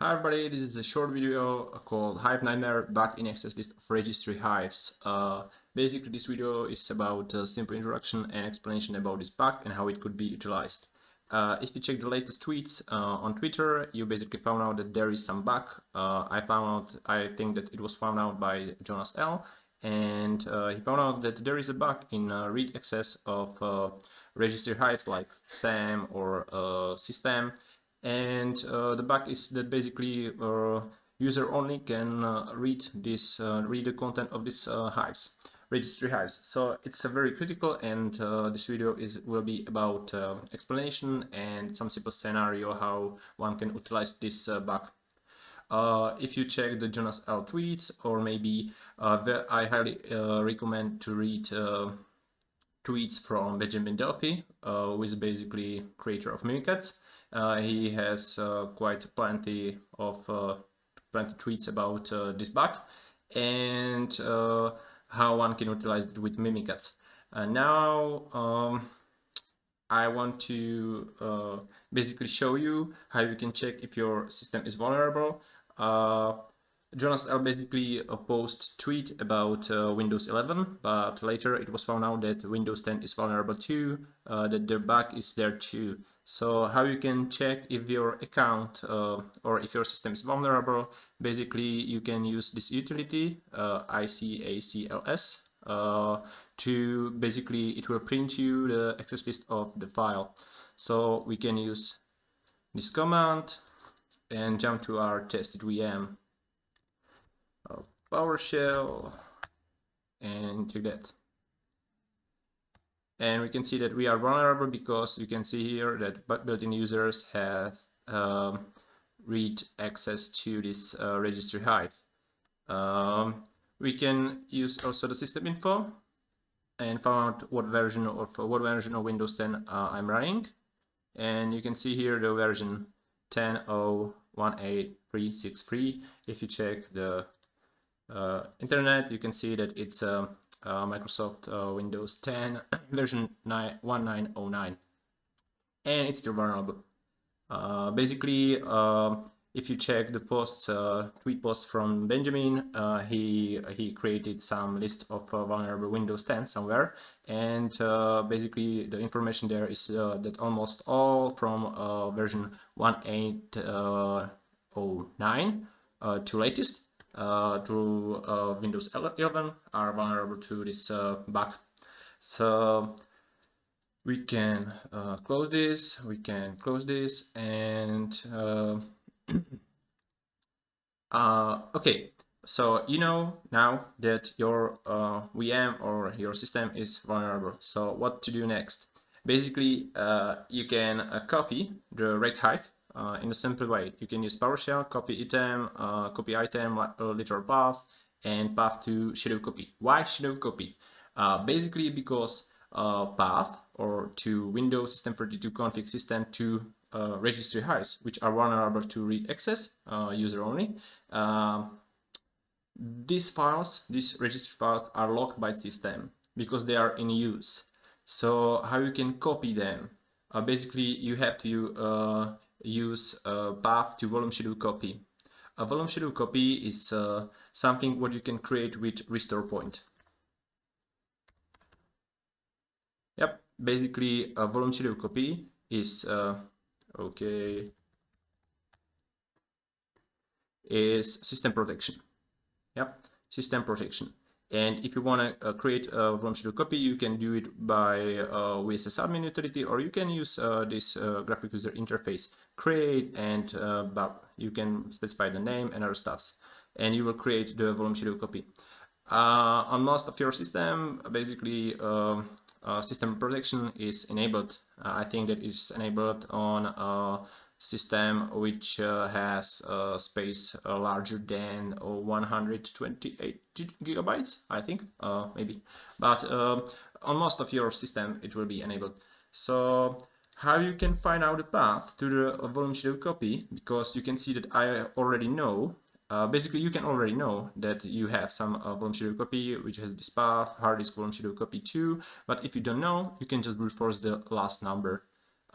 Hi everybody, this is a short video called HiveNightmare bug in access list of registry hives. Basically this video is about a simple introduction and explanation about this bug and how it could be utilized. If you check the latest tweets on Twitter, you basically found out that there is some bug. I think that it was found out by Jonas L. And he found out that there is a bug in read access of registry hives like SAM or SYSTEM. And the bug is that basically user only can read the content of this registry hives. So it's very critical, and this video will be about explanation and some simple scenario how one can utilize this bug. If you check the Jonas L tweets, or maybe I highly recommend to read tweets from Benjamin Delphi, who is basically creator of Mimikatz. He has quite plenty tweets about this bug and how one can utilize it with Mimikatz. Now I want to basically show you how you can check if your system is vulnerable. Jonas L basically posted tweet about Windows 11, but later it was found out that Windows 10 is vulnerable too, that the bug is there too. So how you can check if your account or if your system is vulnerable? Basically, you can use this utility, icacls, to basically it will print you the access list of the file. So we can use this command and jump to our tested VM. PowerShell and check that, and we can see that we are vulnerable because you can see here that built-in users have read access to this registry hive. We can use also the system info and find out what version of Windows 10 I'm running, and you can see here the version 10.0.18363. If you check the internet, you can see that it's Microsoft Windows 10 version 1909, and it's still vulnerable. Basically, if you check the tweet posts from Benjamin, he created some list of vulnerable Windows 10 somewhere, and basically the information there is that almost all from version 1809 to latest through Windows 11 are vulnerable to this bug. So we can close this, and okay, so you know now that your VM or your system is vulnerable. So what to do next? Basically, you can copy the reg hive in a simple way. You can use PowerShell, copy item, LiteralPath, and path to shadow copy. Why shadow copy? Basically because path or to Windows System32 config system to registry hives, which are vulnerable to read access, user only. These registry files are locked by system because they are in use. So how you can copy them? Basically, you have to use path to volume schedule copy. A volume schedule copy is something what you can create with restore point. Yep, basically a volume schedule copy is system protection. Yep, system protection. And if you want to create a volume schedule copy, you can do it by VSS admin utility, or you can use this graphic user interface create, and you can specify the name and other stuffs, and you will create the volume schedule copy. On most of your system, basically system protection is enabled. I think that it's enabled on a system which has space larger than 128 gigabytes, I think, maybe. But on most of your system, it will be enabled. So how you can find out the path to the volume schedule copy? Because you can see that I already know. Basically, you can already know that you have some volume schedule copy which has this path, hard disk volume schedule copy too. But if you don't know, you can just brute force the last number.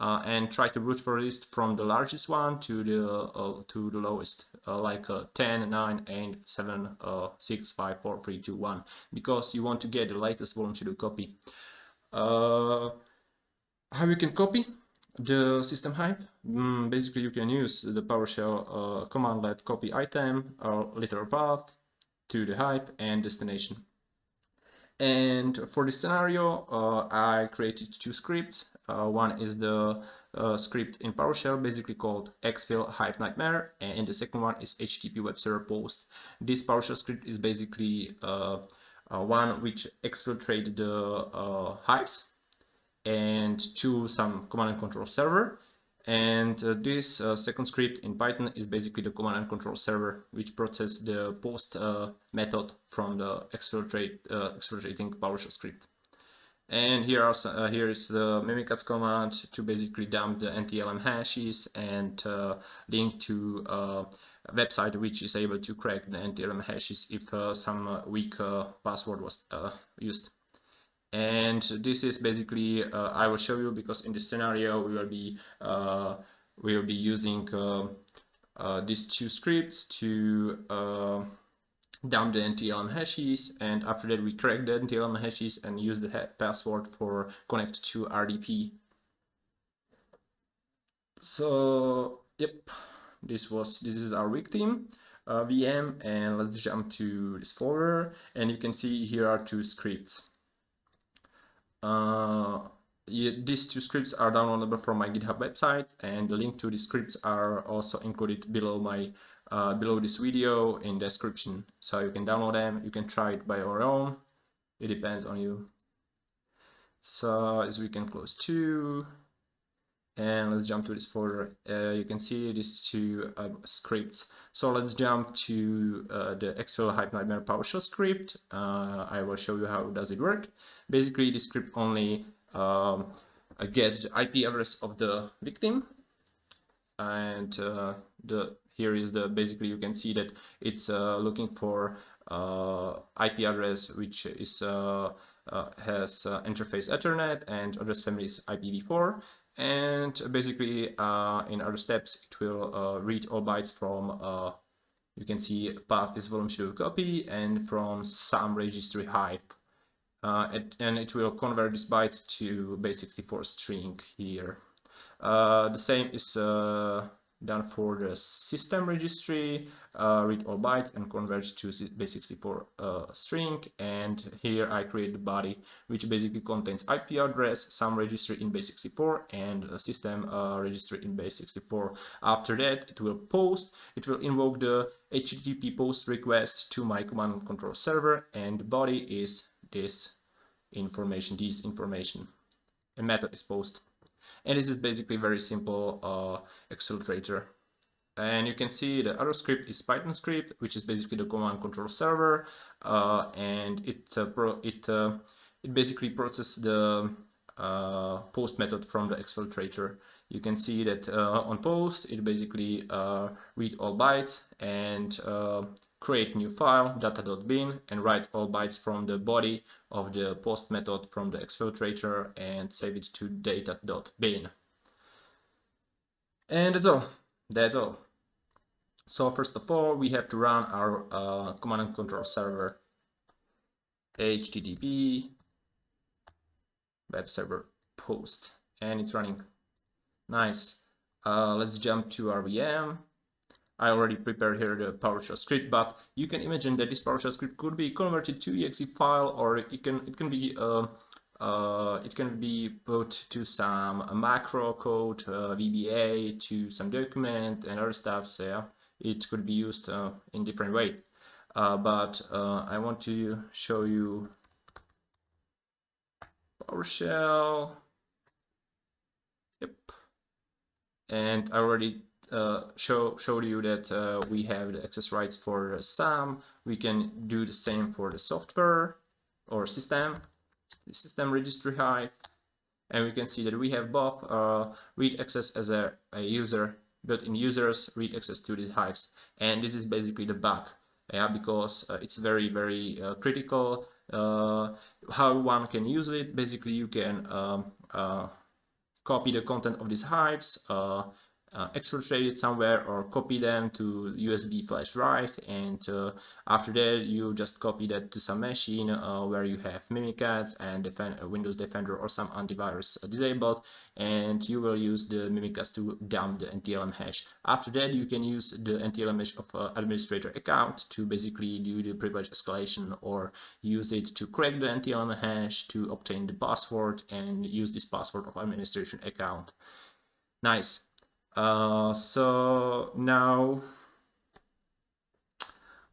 and try to brute force list from the largest one to the lowest, like 10, 9, 8, 7, 6, 5, 4, 3, 2, 1, because you want to get the latest volume schedule copy. How you can copy the system hive? Basically, you can use the PowerShell command let copy item or LiteralPath to the hive and destination. And for this scenario, I created two scripts. One is the script in PowerShell, basically called HiveNightmare, and the second one is HTTP web server post. This PowerShell script is basically one which exfiltrates the hives and to some command and control server. And this second script in Python is basically the command and control server, which processes the post method from the exfiltrating PowerShell script. And here is the mimikatz command to basically dump the NTLM hashes and link to a website which is able to crack the NTLM hashes if some weak password was used. And this is basically I will show you, because in this scenario we will be using these two scripts to dump the NTLM hashes, and after that we crack the NTLM hashes and use the password for connect to RDP. So yep, this is our victim VM, and let's jump to this folder, and you can see here are two scripts. These two scripts are downloadable from my GitHub website, and the link to the scripts are also included below my below this video in the description, so you can download them. You can try it by your own, it depends on you. So as we can close two, and let's jump to this folder. You can see these two scripts. So let's jump to the HiveNightmare PowerShell script. I will show you how does it work. Basically, this script only gets the IP address of the victim, and here is the basically you can see that it's looking for IP address which is has interface Ethernet, and address family is IPv4. And basically in other steps it will read all bytes from you can see path is volume schedule copy and from some registry hive, and it will convert these bytes to base64 string here. The same is done for the system registry, read all bytes and convert to base64 string. And here I create the body, which basically contains IP address, some registry in base64, and a system registry in base64. After that, it will invoke the HTTP post request to my command and control server, and the body is this information, and method is post. And this is basically very simple exfiltrator. And you can see the other script is Python script, which is basically the command control server, and it basically processes the post method from the exfiltrator. You can see that on post it basically read all bytes and create new file data.bin and write all bytes from the body of the post method from the exfiltrator and save it to data.bin. And that's all. So first of all, we have to run our command and control server, HTTP web server post, and it's running. Nice. Let's jump to our VM. I already prepared here the PowerShell script, but you can imagine that this PowerShell script could be converted to exe file, or it can be put to some macro code, VBA, to some document and other stuff. So yeah, it could be used in different way. But I want to show you PowerShell. Yep. And I already showed you that we have the access rights for SAM. We can do the same for the software or system registry hive, and we can see that we have both read access as a user, built-in users read access to these hives. And this is basically the bug, yeah, because it's very critical how one can use it. Basically you can copy the content of these hives, exfiltrate it somewhere, or copy them to USB flash drive, and after that you just copy that to some machine where you have Mimikatz and Windows Defender or some antivirus disabled, and you will use the Mimikatz to dump the NTLM hash. After that you can use the NTLM hash of administrator account to basically do the privilege escalation, or use it to crack the NTLM hash to obtain the password and use this password of administration account. Nice. So now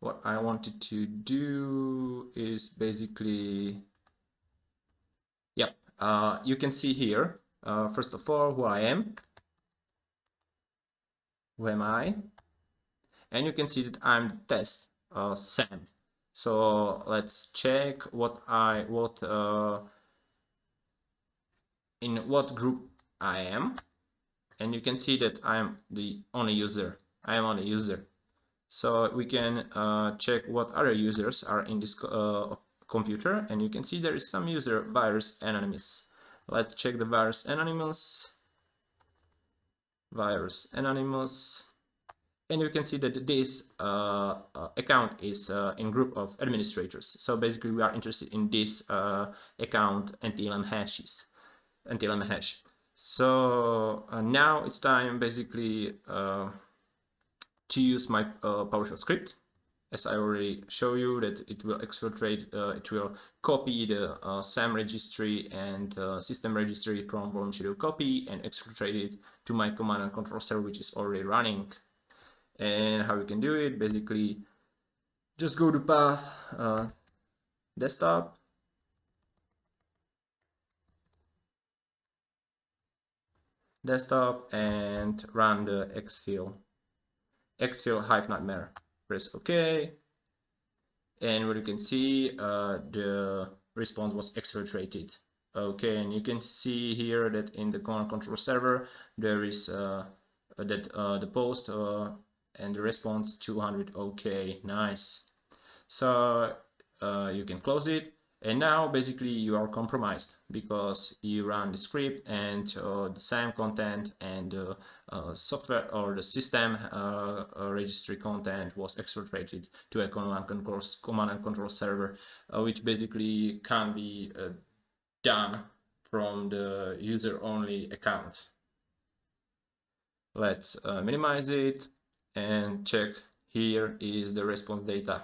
what I wanted to do is basically, yep, you can see here, first of all, who I am, who am I, and you can see that I'm the test SAM. So let's check in what group I am. And you can see that I'm the only user. I am only user. So we can check what other users are in this computer, and you can see there is some user virus anonymous. Let's check the virus anonymous. Virus anonymous. And you can see that this account is in group of administrators. So basically we are interested in this account NTLM hashes. NTLM hash. So now it's time basically to use my PowerShell script. As I already show you that it will exfiltrate, it will copy the SAM registry and system registry from volume schedule copy and exfiltrate it to my command and control server, which is already running. And how you can do it, basically just go to path, desktop, and run the exfil HiveNightmare. Press OK, and what you can see, the response was exfiltrated. Okay, and you can see here that in the command control server there is the post and the response 200. Okay, nice. So you can close it. And now basically you are compromised because you run the script and the SAM content and software or the system registry content was exfiltrated to a command and control server, which basically can be done from the user only account. Let's minimize it and check. Here is the response data.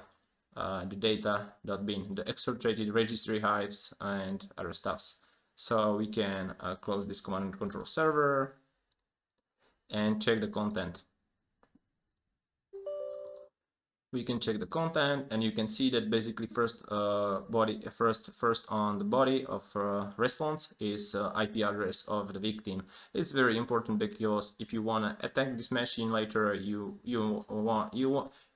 The data.bin, the exfiltrated registry hives and other stuffs. So we can close this command and control server and check the content. We can check the content, and you can see that basically first on the body of response is IP address of the victim. It's very important because if you want to attack this machine later, you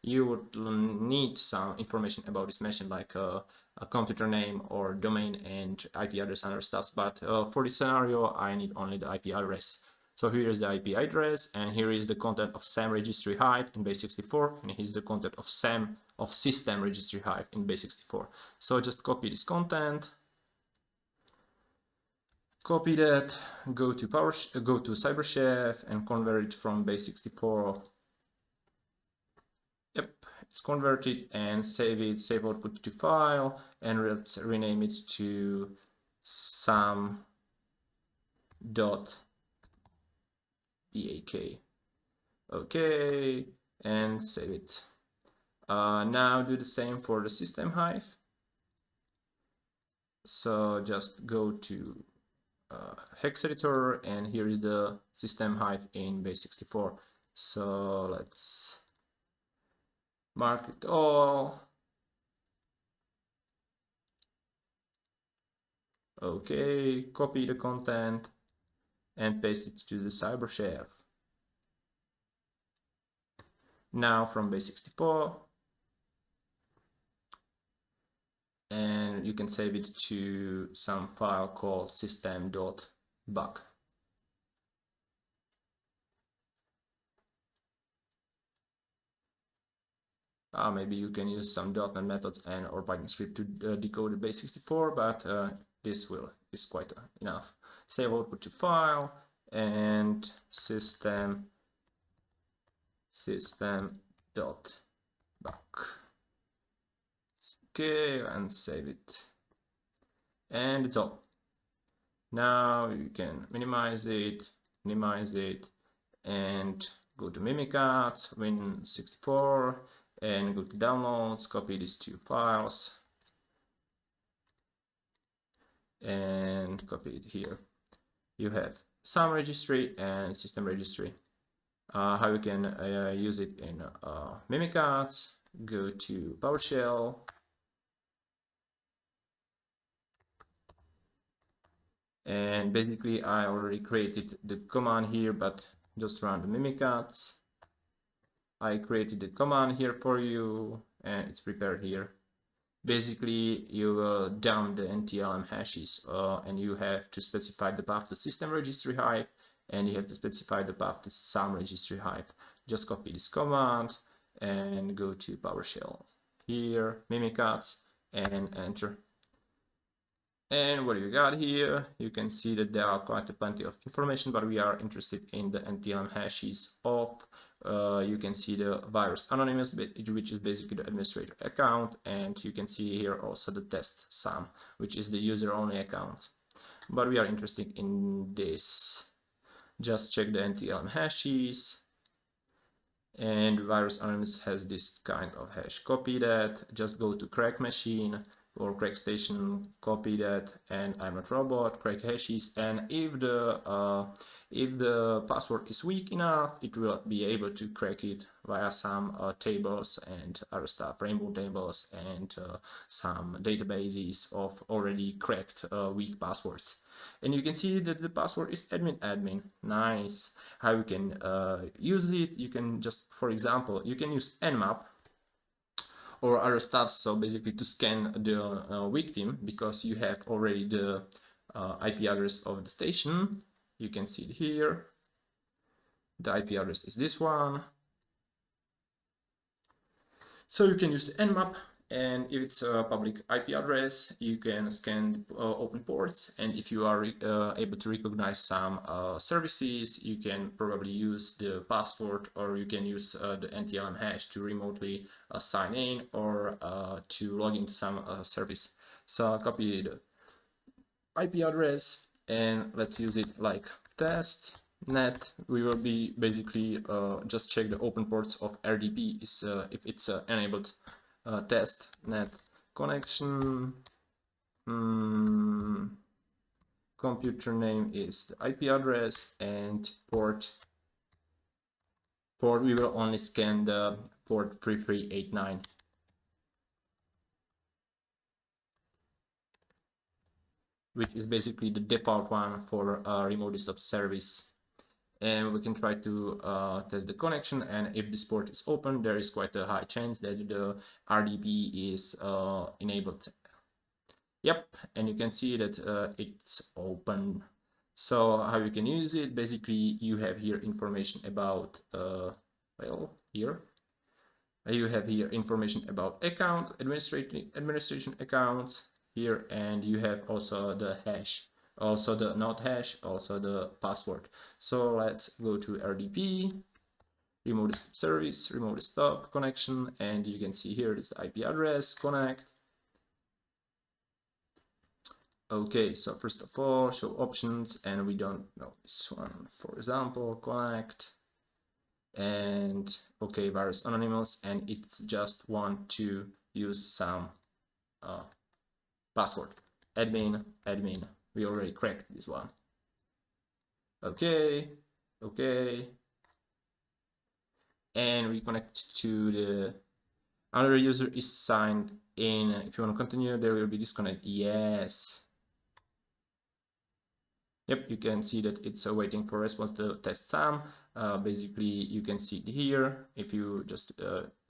would need some information about this machine, like a computer name or domain and IP address and other stuff. But for this scenario, I need only the IP address. So here is the IP address, and here is the content of SAM registry hive in base 64, and here's the content of SAM of system registry hive in base 64. So just copy this content, copy that, go to CyberChef and convert it from base 64. Yep, it's converted, and save it, save output to file, and let's rename it to SAM.bak. Okay, and save it. Now do the same for the system hive. So just go to hex editor, and here is the system hive in base 64. So let's mark it all. Okay, copy the content and paste it to the CyberChef. Now from base 64, and you can save it to some file called SYSTEM.bak. Maybe you can use some .NET methods and or Python script to decode the base 64, but this is quite enough. save output to file, and system.bak. Okay, and save it. And it's all. Now you can minimize it, and go to Mimikatz, Win64, and go to downloads, copy these two files, and copy it here. You have SAM registry and system registry. How you can use it in Mimikatz, go to PowerShell, and basically I already created the command here, but just run the Mimikatz. I created the command here for you, and it's prepared here. Basically, you dump the NTLM hashes, and you have to specify the path to system registry hive, and you have to specify the path to SAM registry hive. Just copy this command and go to PowerShell here, Mimikatz, and enter. And what you got here, you can see that there are quite a plenty of information, but we are interested in the NTLM hashes of, you can see the virus anonymous, which is basically the administrator account, and you can see here also the test SAM, which is the user only account. But we are interested in this. Just check the NTLM hashes, and virus anonymous has this kind of hash. Copy that, just go to crack machine or crack station, copy that, and I'm not robot, crack hashes, and if the password is weak enough, it will be able to crack it via some tables and other stuff, rainbow tables, and some databases of already cracked weak passwords. And you can see that the password is admin. Nice. How you can use it? You can just, for example, you can use nmap or other stuff, so basically to scan the victim, because you have already the IP address of the station. You can see it here. The IP address is this one. So you can use the nmap, and if it's a public IP address, you can scan open ports, and if you are able to recognize some services, you can probably use the password, or you can use the NTLM hash to remotely sign in, or to log into some service. So I'll copy the IP address, and let's use it like testnet. We will be basically just check the open ports of RDP is if it's enabled. Testnet connection, computer name is the IP address, and port we will only scan the port 3389. Which is basically the default one for remote desktop service. And we can try to test the connection, and if this port is open, there is quite a high chance that the RDP is enabled. Yep, and you can see that it's open. So how you can use it, basically you have here information about, well, here. You have here information about account, administration accounts here, and you have also the hash, also the not hash, also the password. So let's go to RDP, remote desktop service, remote desktop connection, and you can see here is the IP address, connect. Okay, so first of all, show options, and we don't know this one, for example, connect, and okay, virus anonymous, and it's just want to use some password, admin, we already cracked this one. Okay, and we connect to the another user is signed in. If you want to continue, there will be disconnect. Yes. Yep, you can see that it's waiting for response to test SAM. Basically, you can see it here. If you just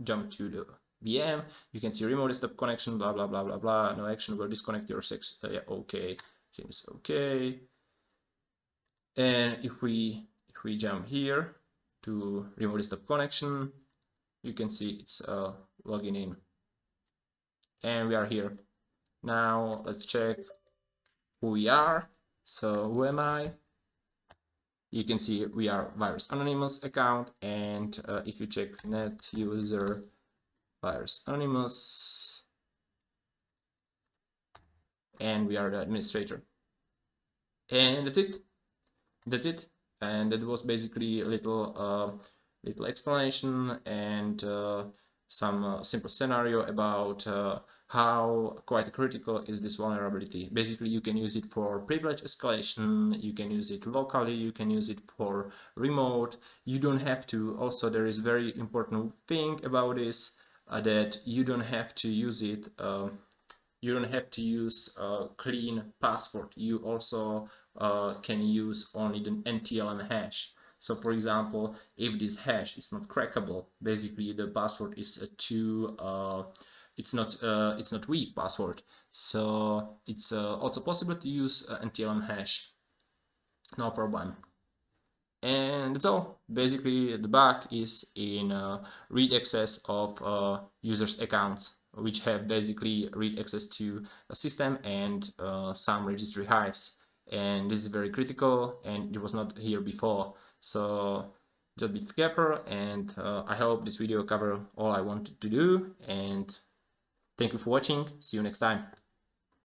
jump to the VM, you can see remote desktop connection, blah, blah, blah, blah, blah. No action will disconnect your yeah, okay. Seems okay. And if we jump here to remote desktop connection, you can see it's logging in. And we are here. Now let's check who we are. So who am I? You can see we are virus anonymous account, and if you check net user virus anonymous, and we are the administrator, and that's it. And that was basically a little explanation and some simple scenario about how quite critical is this vulnerability. Basically, you can use it for privilege escalation, you can use it locally, you can use it for remote. You don't have to. Also, there is very important thing about this, that you don't have to use it. You don't have to use a clean password. You also can use only the NTLM hash. So for example, if this hash is not crackable, basically the password is it's not weak password. So it's also possible to use NTLM hash, no problem. And that's all. Basically, the bug is in read access of users' accounts, which have basically read access to a system and some registry hives. And this is very critical, and it was not here before. So just be careful, and I hope this video covered all I wanted to do. And thank you for watching. See you next time.